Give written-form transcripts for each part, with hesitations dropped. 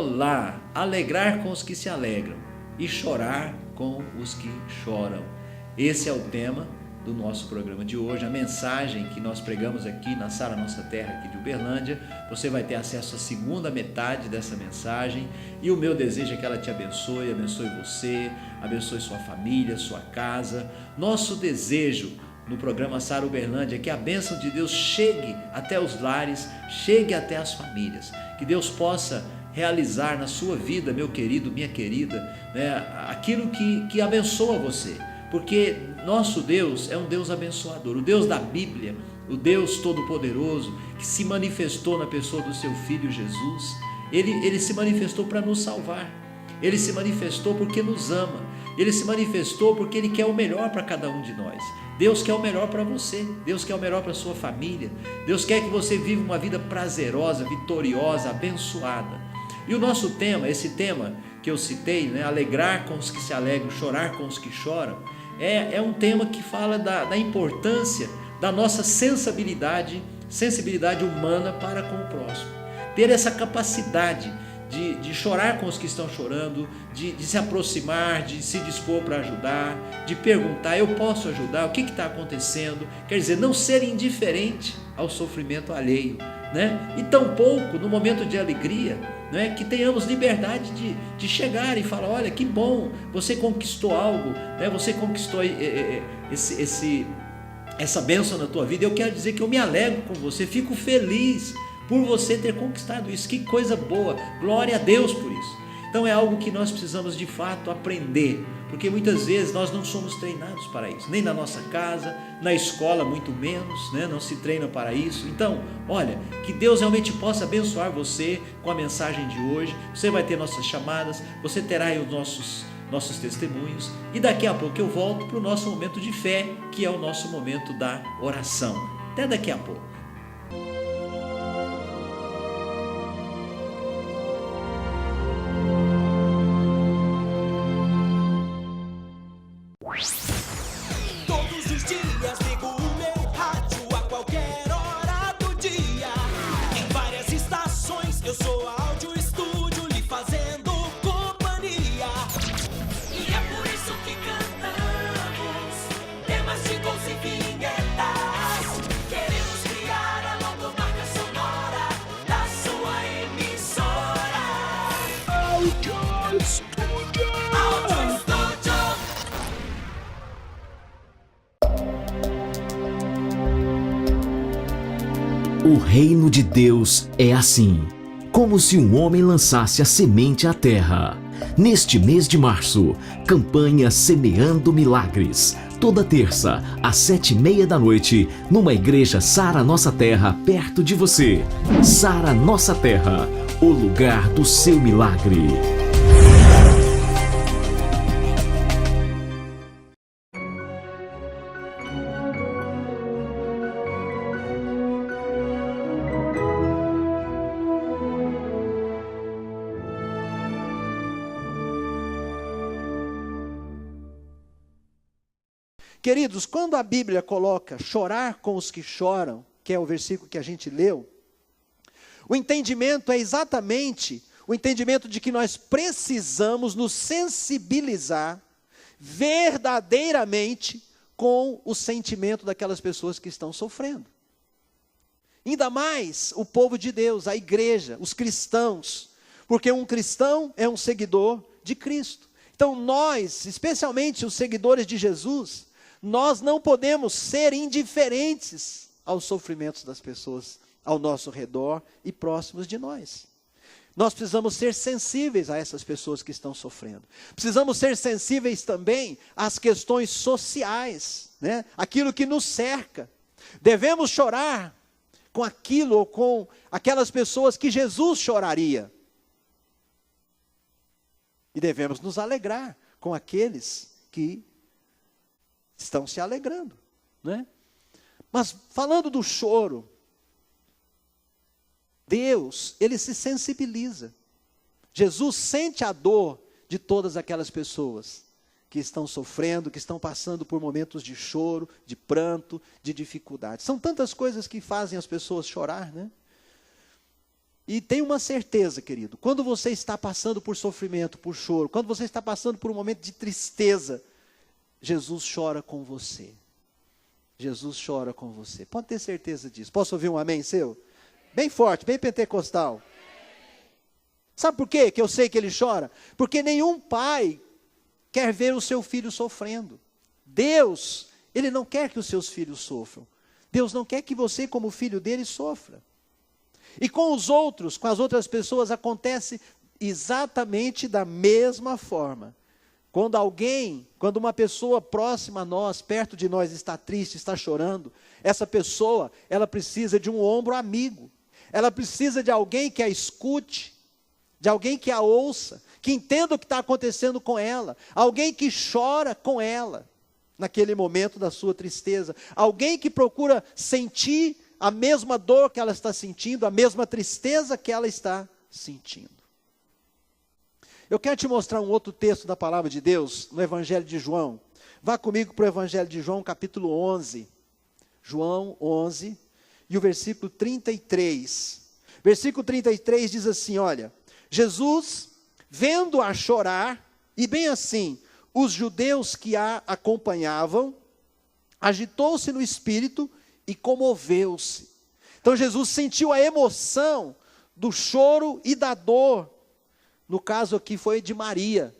Olá, alegrar com os que se alegram e chorar com os que choram. Esse é o tema do nosso programa de hoje, a mensagem que nós pregamos aqui na Sara Nossa Terra, aqui de Uberlândia. Você vai ter acesso à segunda metade dessa mensagem e o meu desejo é que ela te abençoe você, abençoe sua família, sua casa. Nosso desejo no programa Sara Uberlândia é que a bênção de Deus chegue até os lares, chegue até as famílias, que Deus possa realizar na sua vida, meu querido, minha querida, né, aquilo que abençoa você, porque nosso Deus é um Deus abençoador. O Deus da Bíblia, o Deus Todo-Poderoso, que se manifestou na pessoa do seu Filho Jesus, ele se manifestou para nos salvar, ele se manifestou porque nos ama, ele se manifestou porque ele quer o melhor para cada um de nós. Deus quer o melhor para você, Deus quer o melhor para a sua família, Deus quer que você viva uma vida prazerosa, vitoriosa, abençoada. E o nosso tema, esse tema que eu citei, né, alegrar com os que se alegram, chorar com os que choram, é um tema que fala da importância da nossa sensibilidade humana para com o próximo. Ter essa capacidade de chorar com os que estão chorando, de se aproximar, de se dispor para ajudar, de perguntar: eu posso ajudar? O que está acontecendo? Quer dizer, não ser indiferente ao sofrimento alheio, né? E tampouco no momento de alegria, né, que tenhamos liberdade de chegar e falar: olha, que bom, você conquistou algo, né? Você conquistou essa bênção na tua vida. Eu quero dizer que eu me alegro com você, fico feliz por você ter conquistado isso, que coisa boa, glória a Deus por isso. Então é algo que nós precisamos de fato aprender, porque muitas vezes nós não somos treinados para isso, nem na nossa casa, na escola muito menos, né? Não se treina para isso. Então, olha, que Deus realmente possa abençoar você com a mensagem de hoje. Você vai ter nossas chamadas, você terá aí os nossos testemunhos, e daqui a pouco eu volto para o nosso momento de fé, que é o nosso momento da oração. Até daqui a pouco. O reino de Deus é assim, como se um homem lançasse a semente à terra. Neste mês de março, campanha Semeando Milagres. Toda terça, às 7:30 da noite, numa igreja Sara Nossa Terra, perto de você. Sara Nossa Terra, o lugar do seu milagre. Queridos, quando a Bíblia coloca chorar com os que choram, que é o versículo que a gente leu, o entendimento é exatamente o entendimento de que nós precisamos nos sensibilizar verdadeiramente com o sentimento daquelas pessoas que estão sofrendo. Ainda mais o povo de Deus, a igreja, os cristãos, porque um cristão é um seguidor de Cristo. Então nós, especialmente os seguidores de Jesus, nós não podemos ser indiferentes aos sofrimentos das pessoas ao nosso redor e próximos de nós. Nós precisamos ser sensíveis a essas pessoas que estão sofrendo. Precisamos ser sensíveis também às questões sociais, né? Aquilo que nos cerca. Devemos chorar com aquilo ou com aquelas pessoas que Jesus choraria. E devemos nos alegrar com aqueles que estão se alegrando, né? Mas falando do choro, Deus, ele se sensibiliza. Jesus sente a dor de todas aquelas pessoas que estão sofrendo, que estão passando por momentos de choro, de pranto, de dificuldade. São tantas coisas que fazem as pessoas chorar, né? E tenha uma certeza, querido, quando você está passando por sofrimento, por choro, quando você está passando por um momento de tristeza, Jesus chora com você. Jesus chora com você. Pode ter certeza disso. Posso ouvir um amém seu? Bem forte, bem pentecostal. Sabe por quê que eu sei que ele chora? Porque nenhum pai quer ver o seu filho sofrendo. Deus, ele não quer que os seus filhos sofram. Deus não quer que você, como filho dele, sofra. E com os outros, com as outras pessoas, acontece exatamente da mesma forma. Quando uma pessoa próxima a nós, perto de nós, está triste, está chorando, essa pessoa, ela precisa de um ombro amigo. Ela precisa de alguém que a escute, de alguém que a ouça, que entenda o que está acontecendo com ela, alguém que chora com ela, naquele momento da sua tristeza, alguém que procura sentir a mesma dor que ela está sentindo, a mesma tristeza que ela está sentindo. Eu quero te mostrar um outro texto da palavra de Deus, no Evangelho de João. Vá comigo para o Evangelho de João, capítulo 11. João 11, e o versículo 33. Versículo 33 diz assim, olha, Jesus, vendo-a chorar, e bem assim, os judeus que a acompanhavam, agitou-se no espírito e comoveu-se. Então Jesus sentiu a emoção do choro e da dor. No caso aqui foi de Maria,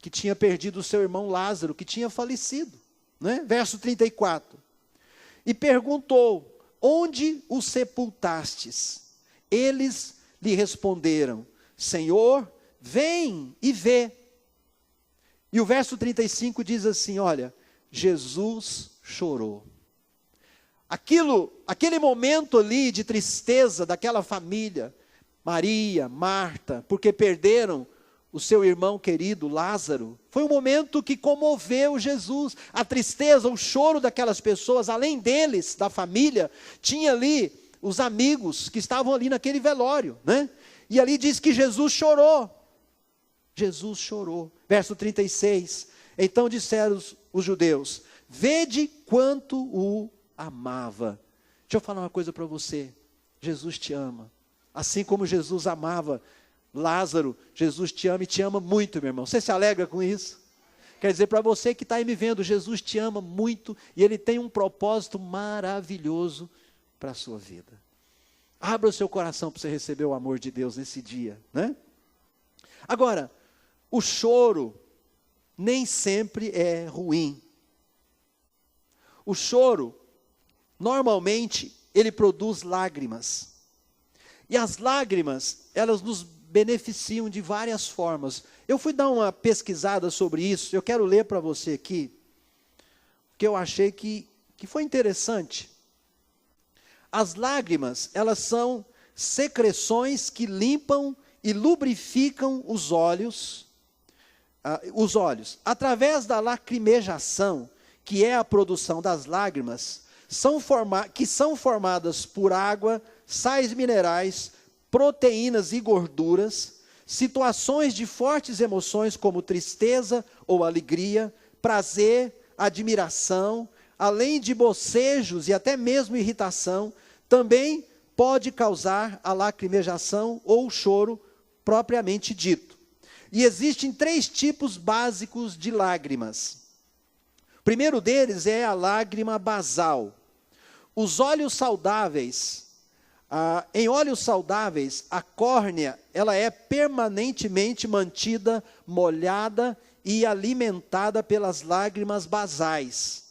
que tinha perdido o seu irmão Lázaro, que tinha falecido. Né? Verso 34. E perguntou, onde o sepultastes? Eles lhe responderam, Senhor, vem e vê. E o verso 35 diz assim, olha, Jesus chorou. Aquele momento ali de tristeza daquela família, Maria, Marta, porque perderam o seu irmão querido Lázaro, foi um momento que comoveu Jesus. A tristeza, o choro daquelas pessoas, além deles, da família, tinha ali os amigos que estavam ali naquele velório, né? E ali diz que Jesus chorou. Jesus chorou. Verso 36, então disseram os judeus, vede quanto o amava. Deixa eu falar uma coisa para você, Jesus te ama. Assim como Jesus amava Lázaro, Jesus te ama e te ama muito, meu irmão. Você se alegra com isso? Quer dizer, para você que está aí me vendo, Jesus te ama muito e Ele tem um propósito maravilhoso para a sua vida. Abra o seu coração para você receber o amor de Deus nesse dia, né? Agora, o choro nem sempre é ruim. O choro, normalmente, ele produz lágrimas. E as lágrimas, elas nos beneficiam de várias formas. Eu fui dar uma pesquisada sobre isso, eu quero ler para você aqui, que eu achei que foi interessante. As lágrimas, elas são secreções que limpam e lubrificam os olhos. Através da lacrimejação, que é a produção das lágrimas, que são formadas por água, sais minerais, proteínas e gorduras, situações de fortes emoções como tristeza ou alegria, prazer, admiração, além de bocejos e até mesmo irritação, também pode causar a lacrimejação ou o choro propriamente dito. E existem 3 tipos básicos de lágrimas. O primeiro deles é a lágrima basal. Os olhos saudáveis, em olhos saudáveis, a córnea, ela é permanentemente mantida molhada e alimentada pelas lágrimas basais.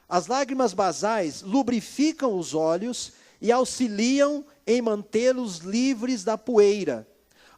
As lágrimas basais lubrificam os olhos e auxiliam em mantê-los livres da poeira.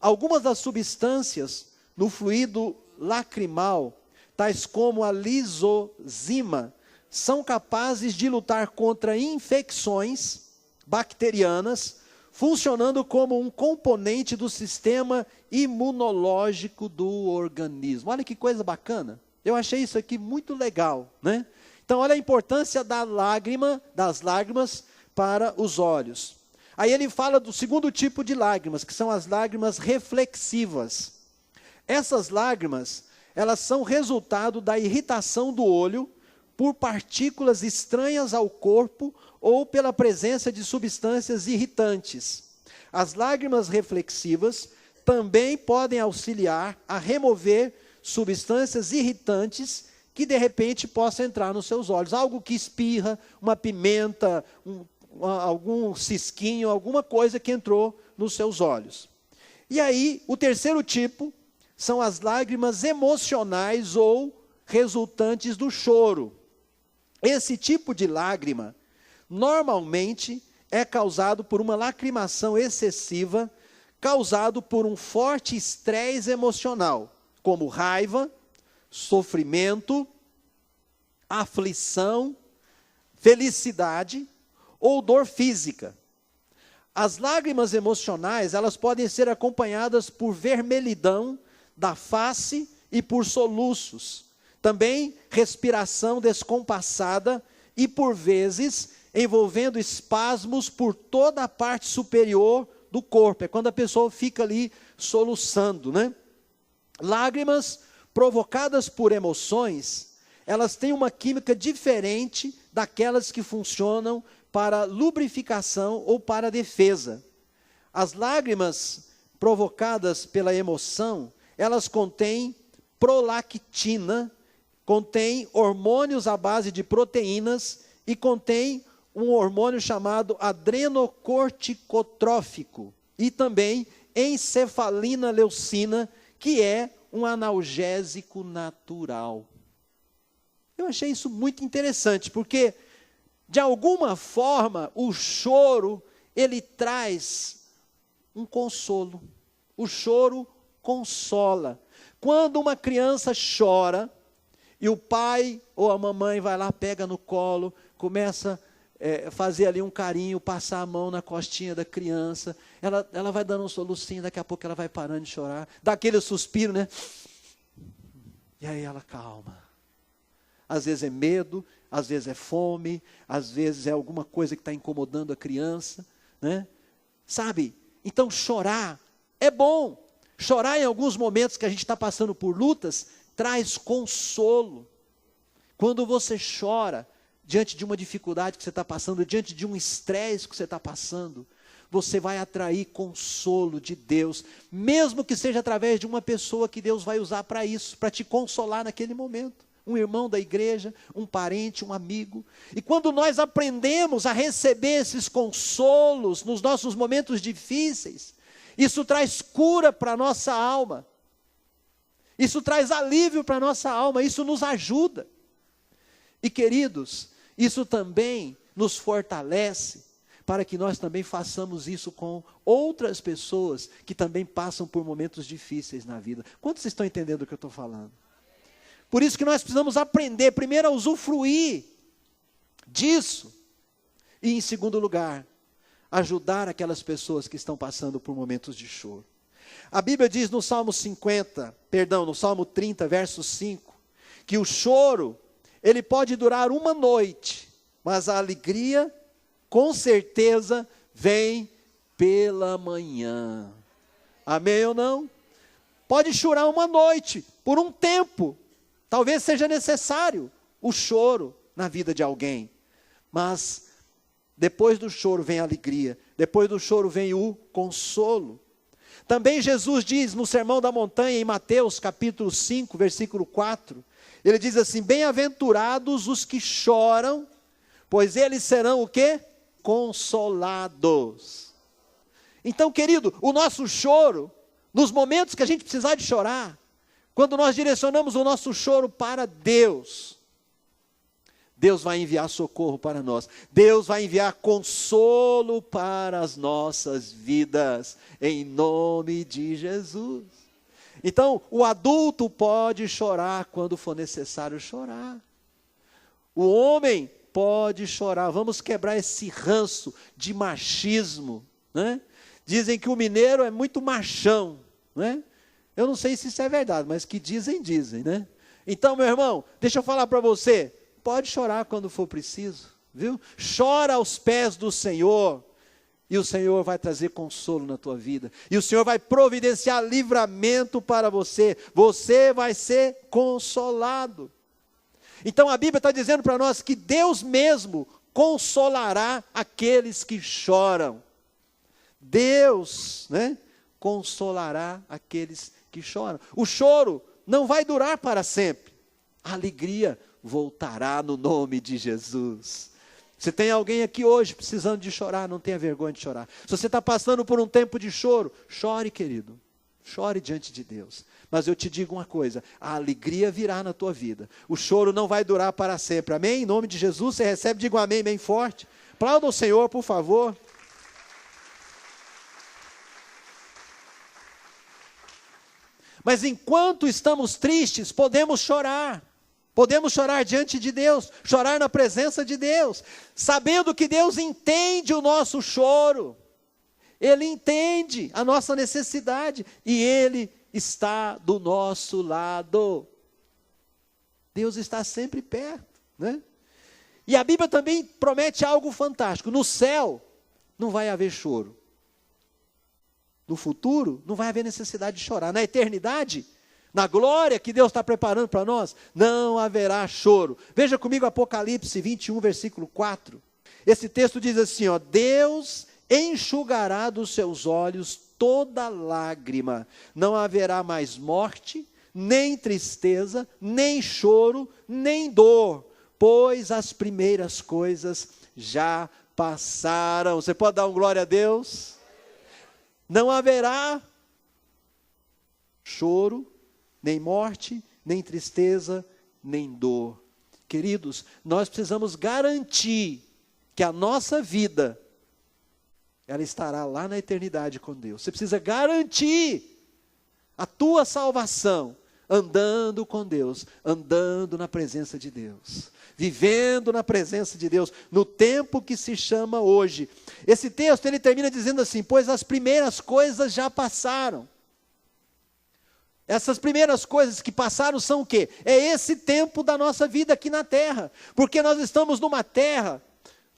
Algumas das substâncias no fluido lacrimal, tais como a lisozima, são capazes de lutar contra infecções bacterianas, funcionando como um componente do sistema imunológico do organismo. Olha que coisa bacana. Eu achei isso aqui muito legal, né? Então, olha a importância das lágrimas para os olhos. Aí ele fala do segundo tipo de lágrimas, que são as lágrimas reflexivas. Essas lágrimas, elas são resultado da irritação do olho por partículas estranhas ao corpo ou pela presença de substâncias irritantes. As lágrimas reflexivas também podem auxiliar a remover substâncias irritantes que de repente possam entrar nos seus olhos. Algo que espirra, uma pimenta, algum cisquinho, alguma coisa que entrou nos seus olhos. E aí, o terceiro tipo são as lágrimas emocionais ou resultantes do choro. Esse tipo de lágrima, normalmente, é causado por uma lacrimação excessiva, causado por um forte estresse emocional, como raiva, sofrimento, aflição, felicidade ou dor física. As lágrimas emocionais, elas podem ser acompanhadas por vermelhidão da face e por soluços. Também respiração descompassada e, por vezes, envolvendo espasmos por toda a parte superior do corpo. É quando a pessoa fica ali soluçando, né? Lágrimas provocadas por emoções, elas têm uma química diferente daquelas que funcionam para lubrificação ou para defesa. As lágrimas provocadas pela emoção, elas contêm prolactina, contêm hormônios à base de proteínas e contêm um hormônio chamado adrenocorticotrófico e também encefalina leucina, que é um analgésico natural. Eu achei isso muito interessante, porque de alguma forma o choro, ele traz um consolo. O choro consola. Quando uma criança chora, e o pai ou a mamãe vai lá, pega no colo, começa fazer ali um carinho, passar a mão na costinha da criança, ela vai dando um solucinho, daqui a pouco ela vai parando de chorar, dá aquele suspiro, né? E aí ela calma. Às vezes é medo, às vezes é fome, às vezes é alguma coisa que está incomodando a criança, né? Sabe? Então chorar é bom. Chorar em alguns momentos que a gente está passando por lutas, traz consolo. Quando você chora diante de uma dificuldade que você está passando, diante de um estresse que você está passando, você vai atrair consolo de Deus, mesmo que seja através de uma pessoa que Deus vai usar para isso, para te consolar naquele momento. Um irmão da igreja, um parente, um amigo. E quando nós aprendemos a receber esses consolos nos nossos momentos difíceis, isso traz cura para a nossa alma. Isso traz alívio para a nossa alma, isso nos ajuda. E queridos, isso também nos fortalece para que nós também façamos isso com outras pessoas que também passam por momentos difíceis na vida. Quantos estão entendendo o que eu estou falando? Por isso que nós precisamos aprender, primeiro, a usufruir disso. E, em segundo lugar, ajudar aquelas pessoas que estão passando por momentos de choro. A Bíblia diz no Salmo 30, verso 5, que o choro, ele pode durar uma noite, mas a alegria, com certeza, vem pela manhã. Amém ou não? Pode chorar uma noite, por um tempo. Talvez seja necessário o choro na vida de alguém. Mas depois do choro vem a alegria. Depois do choro vem o consolo. Também Jesus diz no Sermão da Montanha, em Mateus capítulo 5, versículo 4. Ele diz assim: bem-aventurados os que choram, pois eles serão o quê? Consolados. Então, querido, o nosso choro, nos momentos que a gente precisar de chorar, quando nós direcionamos o nosso choro para Deus, Deus vai enviar socorro para nós. Deus vai enviar consolo para as nossas vidas, em nome de Jesus. Então, o adulto pode chorar quando for necessário chorar. O homem pode chorar. Vamos quebrar esse ranço de machismo, né? Dizem que o mineiro é muito machão, né? Eu não sei se isso é verdade, mas que dizem, né? Então, meu irmão, deixa eu falar para você, pode chorar quando for preciso, viu? Chora aos pés do Senhor, e o Senhor vai trazer consolo na tua vida, e o Senhor vai providenciar livramento para você, você vai ser consolado. Então a Bíblia está dizendo para nós que Deus mesmo consolará aqueles que choram. Deus, né, consolará aqueles que choram. O choro não vai durar para sempre. A alegria voltará no nome de Jesus. Se tem alguém aqui hoje precisando de chorar, não tenha vergonha de chorar. Se você está passando por um tempo de choro, chore, querido. Chore diante de Deus. Mas eu te digo uma coisa, a alegria virá na tua vida. O choro não vai durar para sempre. Amém? Em nome de Jesus, você recebe, diga um amém bem forte. Aplauda o Senhor, por favor. Mas enquanto estamos tristes, podemos chorar. Podemos chorar diante de Deus, chorar na presença de Deus, sabendo que Deus entende o nosso choro. Ele entende a nossa necessidade e Ele está do nosso lado. Deus está sempre perto, né? E a Bíblia também promete algo fantástico. No céu não vai haver choro. No futuro não vai haver necessidade de chorar. Na eternidade, na glória que Deus está preparando para nós, não haverá choro. Veja comigo Apocalipse 21, versículo 4. Esse texto diz assim, ó: Deus enxugará dos seus olhos toda lágrima. Não haverá mais morte, nem tristeza, nem choro, nem dor, pois as primeiras coisas já passaram. Você pode dar um glória a Deus? Não haverá choro, nem morte, nem tristeza, nem dor. Queridos, nós precisamos garantir que a nossa vida, ela estará lá na eternidade com Deus. Você precisa garantir a tua salvação, andando com Deus, andando na presença de Deus, vivendo na presença de Deus, no tempo que se chama hoje. Esse texto, ele termina dizendo assim, pois as primeiras coisas já passaram. Essas primeiras coisas que passaram são o quê? É esse tempo da nossa vida aqui na terra, porque nós estamos numa terra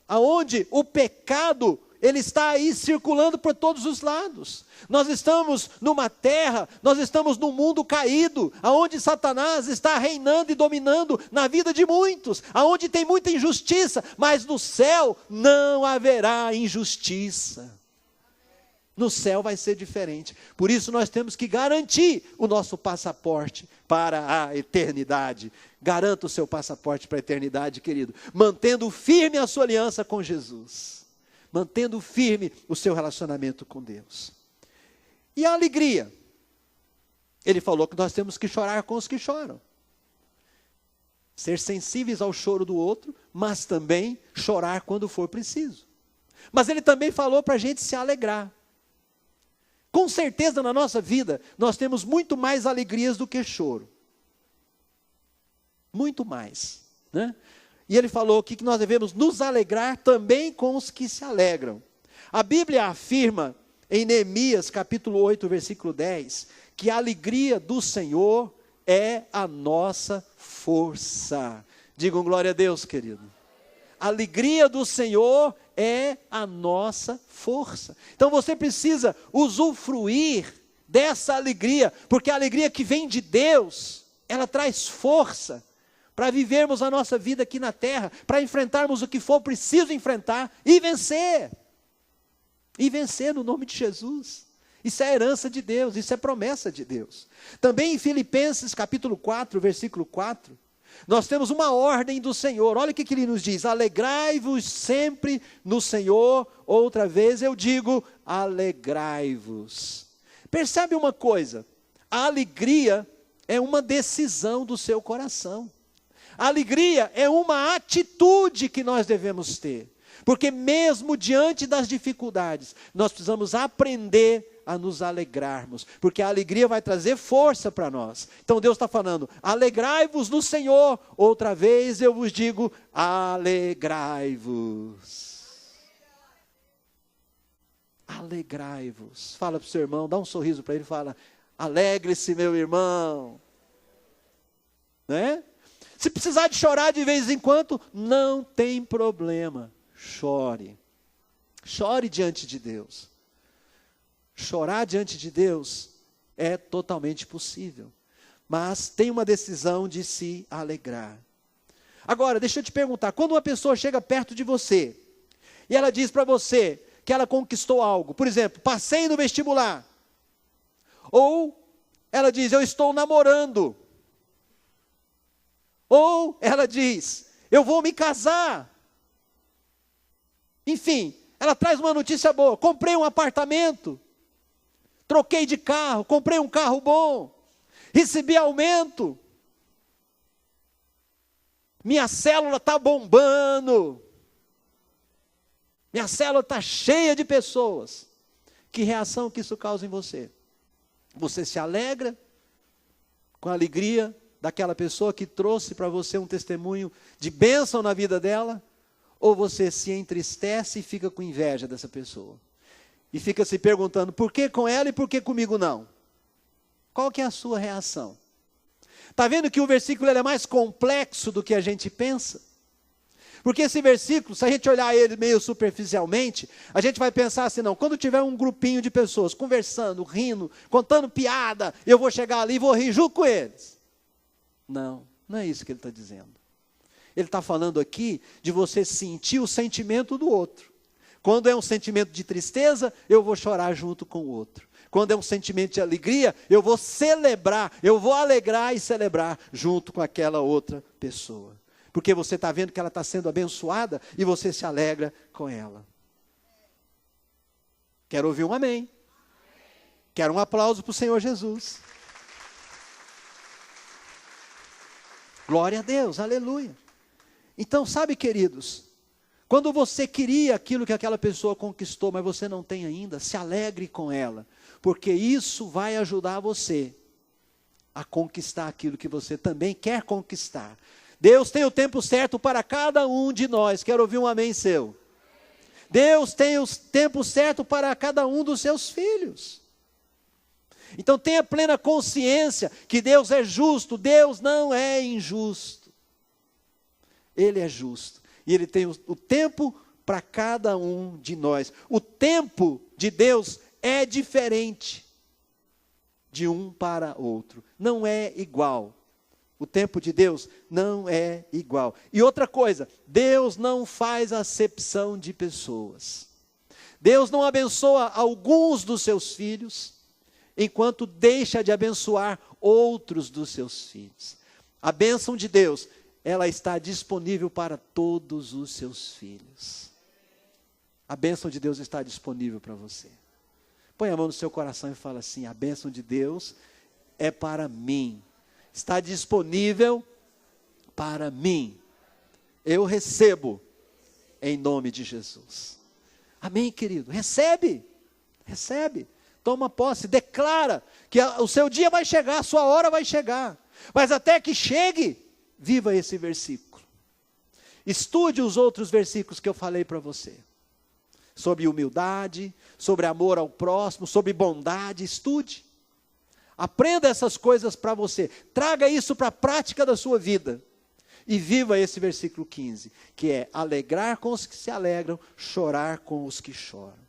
onde o pecado, ele está aí circulando por todos os lados. Nós estamos numa terra, nós estamos num mundo caído, onde Satanás está reinando e dominando na vida de muitos, onde tem muita injustiça, mas no céu não haverá injustiça. No céu vai ser diferente. Por isso nós temos que garantir o nosso passaporte para a eternidade. Garanta o seu passaporte para a eternidade, querido, mantendo firme a sua aliança com Jesus, mantendo firme o seu relacionamento com Deus. E a alegria? Ele falou que nós temos que chorar com os que choram. Ser sensíveis ao choro do outro, mas também chorar quando for preciso. Mas ele também falou para a gente se alegrar. Com certeza na nossa vida, nós temos muito mais alegrias do que choro. Muito mais, né? E ele falou aqui que nós devemos nos alegrar também com os que se alegram. A Bíblia afirma em Neemias capítulo 8, versículo 10, que a alegria do Senhor é a nossa força. Digam glória a Deus, querido. A alegria do Senhor é a nossa força. Então você precisa usufruir dessa alegria, porque a alegria que vem de Deus, ela traz força para vivermos a nossa vida aqui na terra, para enfrentarmos o que for preciso enfrentar e vencer. E vencer no nome de Jesus. Isso é herança de Deus, isso é promessa de Deus. Também em Filipenses capítulo 4, versículo 4, nós temos uma ordem do Senhor. Olha o que ele nos diz: alegrai-vos sempre no Senhor. Outra vez eu digo, alegrai-vos. Percebe uma coisa? A alegria é uma decisão do seu coração. A alegria é uma atitude que nós devemos ter. Porque mesmo diante das dificuldades, nós precisamos aprender a nos alegrarmos, porque a alegria vai trazer força para nós. Então Deus está falando, alegrai-vos no Senhor. Outra vez eu vos digo, alegrai-vos. Alegrai-vos. Fala para o seu irmão, dá um sorriso para ele e fala, alegre-se meu irmão. Né? Se precisar de chorar de vez em quando, não tem problema. Chore. Chore diante de Deus. Chorar diante de Deus é totalmente possível. Mas tem uma decisão de se alegrar. Agora, deixa eu te perguntar. Quando uma pessoa chega perto de você, e ela diz para você que ela conquistou algo. Por exemplo, passei no vestibular. Ou ela diz, eu estou namorando. Ou ela diz, eu vou me casar. Enfim, ela traz uma notícia boa. Comprei um apartamento. Troquei de carro, comprei um carro bom. Recebi aumento. Minha célula está bombando. Minha célula está cheia de pessoas. Que reação que isso causa em você? Você se alegra com a alegria daquela pessoa que trouxe para você um testemunho de bênção na vida dela? Ou você se entristece e fica com inveja dessa pessoa? E fica se perguntando, por que com ela e por que comigo não? Qual que é a sua reação? Está vendo que o versículo ele é mais complexo do que a gente pensa? Porque esse versículo, se a gente olhar ele meio superficialmente, a gente vai pensar assim, não, quando tiver um grupinho de pessoas conversando, rindo, contando piada, eu vou chegar ali e vou rir junto com eles. Não, não é isso que ele está dizendo. Ele está falando aqui de você sentir o sentimento do outro. Quando é um sentimento de tristeza, eu vou chorar junto com o outro. Quando é um sentimento de alegria, eu vou celebrar, eu vou alegrar e celebrar junto com aquela outra pessoa. Porque você está vendo que ela está sendo abençoada e você se alegra com ela. Quero ouvir um amém. Quero um aplauso para o Senhor Jesus. Glória a Deus, aleluia. Então, sabe, queridos, quando você queria aquilo que aquela pessoa conquistou, mas você não tem ainda, se alegre com ela, porque isso vai ajudar você a conquistar aquilo que você também quer conquistar. Deus tem o tempo certo para cada um de nós. Quero ouvir um amém seu. Deus tem o tempo certo para cada um dos seus filhos. Então tenha plena consciência que Deus é justo, Deus não é injusto. Ele é justo. E Ele tem o tempo para cada um de nós. O tempo de Deus é diferente de um para outro. Não é igual. O tempo de Deus não é igual. E outra coisa, Deus não faz acepção de pessoas. Deus não abençoa alguns dos seus filhos, enquanto deixa de abençoar outros dos seus filhos. A bênção de Deus, ela está disponível para todos os seus filhos. A bênção de Deus está disponível para você. Põe a mão no seu coração e fala assim, a bênção de Deus é para mim. Está disponível para mim. Eu recebo em nome de Jesus. Amém, querido? Recebe. Recebe. Toma posse. Declara que o seu dia vai chegar, a sua hora vai chegar. Mas até que chegue, viva esse versículo. Estude os outros versículos que eu falei para você. Sobre humildade, sobre amor ao próximo, sobre bondade. Estude. Aprenda essas coisas para você. Traga isso para a prática da sua vida. E viva esse versículo 15, que é alegrar com os que se alegram, chorar com os que choram.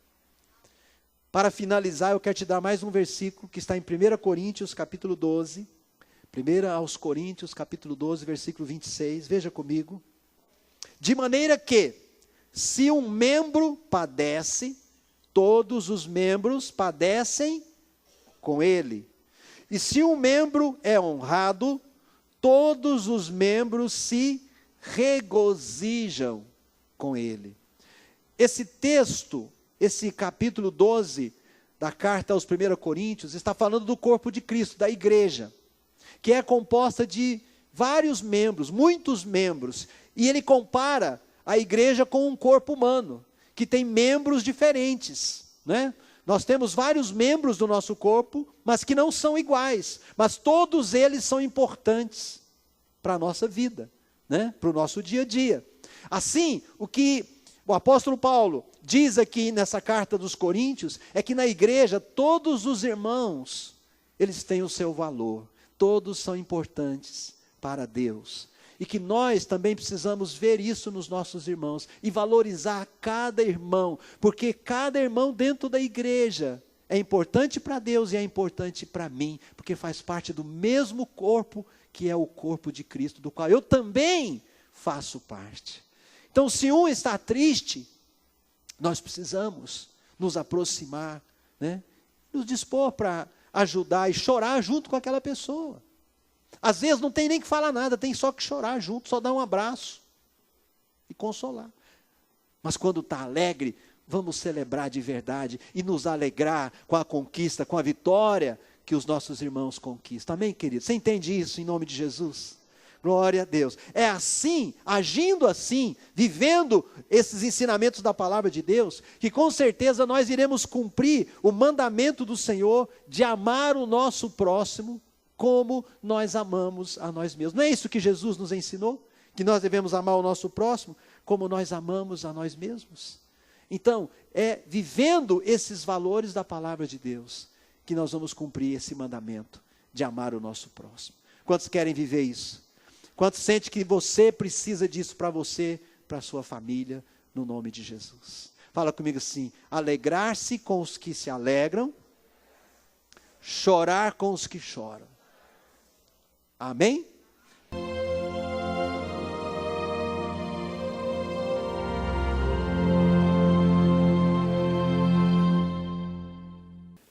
Para finalizar, eu quero te dar mais um versículo que está em 1 Coríntios, capítulo 12. 1 aos Coríntios, capítulo 12, versículo 26. Veja comigo. De maneira que, se um membro padece, todos os membros padecem com ele. E se um membro é honrado, todos os membros se regozijam com ele. Esse texto, esse capítulo 12 da carta aos 1 Coríntios, está falando do corpo de Cristo, da igreja, que é composta de vários membros, muitos membros. E ele compara a igreja com um corpo humano, que tem membros diferentes, né? Nós temos vários membros do nosso corpo, mas que não são iguais. Mas todos eles são importantes para a nossa vida, né? Para o nosso dia a dia. Assim, o que o apóstolo Paulo diz aqui nessa carta dos Coríntios, é que na igreja todos os irmãos, eles têm o seu valor. Todos são importantes para Deus. E que nós também precisamos ver isso nos nossos irmãos e valorizar cada irmão, porque cada irmão dentro da igreja é importante para Deus e é importante para mim, porque faz parte do mesmo corpo que é o corpo de Cristo, do qual eu também faço parte. Então, se um está triste, Nós precisamos nos aproximar, né? Nos dispor para ajudar e chorar junto com aquela pessoa. Às vezes não tem nem que falar nada, tem só que chorar junto, só dar um abraço e consolar. Mas quando está alegre, vamos celebrar de verdade e nos alegrar com a conquista, com a vitória que os nossos irmãos conquistam. Amém, querido? Você entende isso em nome de Jesus? Glória a Deus. É assim, agindo assim, vivendo esses ensinamentos da palavra de Deus, que com certeza nós iremos cumprir o mandamento do Senhor de amar o nosso próximo como nós amamos a nós mesmos. Não é isso que Jesus nos ensinou? Que nós devemos amar o nosso próximo como nós amamos a nós mesmos? Então, é vivendo esses valores da palavra de Deus que nós vamos cumprir esse mandamento de amar o nosso próximo. Quantos querem viver isso? Quantos sente que você precisa disso para você, para a sua família, no nome de Jesus? Fala comigo assim: alegrar-se com os que se alegram, chorar com os que choram. Amém?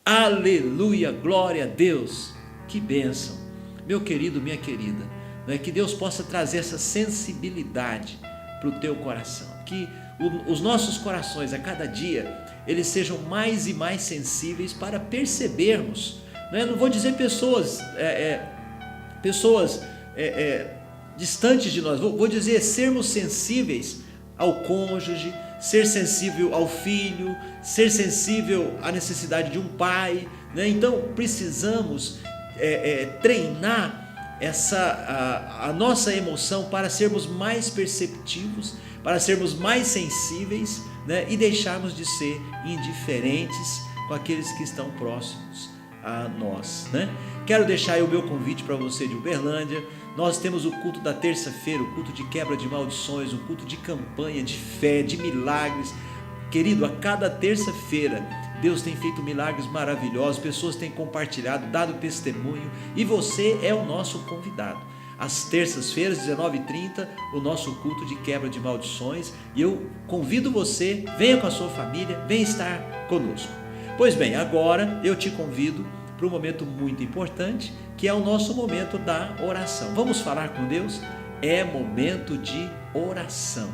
Aleluia, glória a Deus, que bênção. Meu querido, minha querida, não é que Deus possa trazer essa sensibilidade para o teu coração, que os nossos corações a cada dia, eles sejam mais e mais sensíveis para percebermos, não vou dizer pessoas distantes de nós, vou dizer sermos sensíveis ao cônjuge, ser sensível ao filho, ser sensível à necessidade de um pai, né? Então precisamos treinar a nossa emoção para sermos mais perceptivos, para sermos mais sensíveis, né? E deixarmos de ser indiferentes com aqueles que estão próximos a nós, né? Quero deixar aí o meu convite para você de Uberlândia. Nós temos o culto da terça-feira, o culto de quebra de maldições, o culto de campanha, de fé, de milagres. Querido, a cada terça-feira Deus tem feito milagres maravilhosos, pessoas têm compartilhado, dado testemunho, e você é o nosso convidado. Às terças-feiras, 19h30, o nosso culto de quebra de maldições, e eu convido você, venha com a sua família, venha estar conosco. Pois bem, agora eu te convido para um momento muito importante, que é o nosso momento da oração. Vamos falar com Deus? É momento de oração.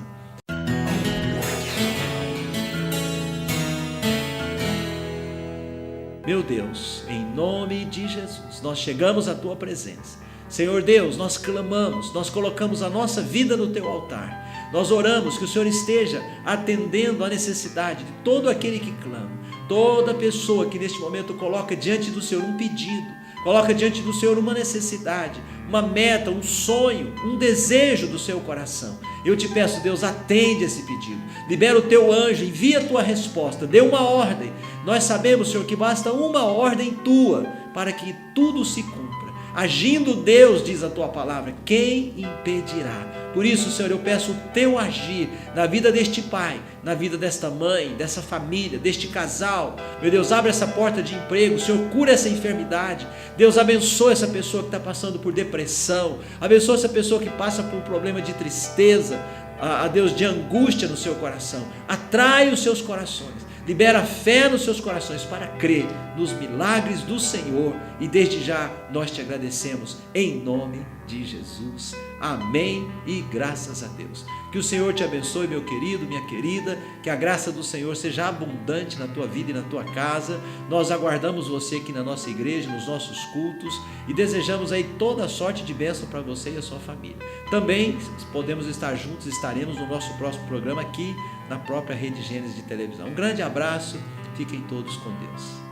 Meu Deus, em nome de Jesus, nós chegamos à Tua presença. Senhor Deus, nós clamamos, nós colocamos a nossa vida no Teu altar. Nós oramos que o Senhor esteja atendendo a necessidade de todo aquele que clama, toda pessoa que neste momento coloca diante do Senhor um pedido, coloca diante do Senhor uma necessidade, uma meta, um sonho, um desejo do seu coração. Eu te peço, Deus, atende esse pedido, libera o teu anjo, envia a tua resposta, dê uma ordem. Nós sabemos, Senhor, que basta uma ordem tua para que tudo se cumpra. Agindo Deus, diz a tua palavra, quem impedirá? Por isso, Senhor, eu peço o teu agir na vida deste pai, na vida desta mãe, dessa família, deste casal. Meu Deus, abre essa porta de emprego, Senhor, cura essa enfermidade. Deus, abençoa essa pessoa que está passando por depressão, abençoa essa pessoa que passa por um problema de tristeza, a Deus, de angústia no seu coração. Atrai os seus corações. Libera fé nos seus corações para crer nos milagres do Senhor. E desde já nós te agradecemos em nome de Jesus. Amém e graças a Deus. Que o Senhor te abençoe, meu querido, minha querida. Que a graça do Senhor seja abundante na tua vida e na tua casa. Nós aguardamos você aqui na nossa igreja, nos nossos cultos. E desejamos aí toda a sorte de bênção para você e a sua família. Também podemos estar juntos, estaremos no nosso próximo programa aqui na própria Rede Gênesis de televisão. Um grande abraço, fiquem todos com Deus.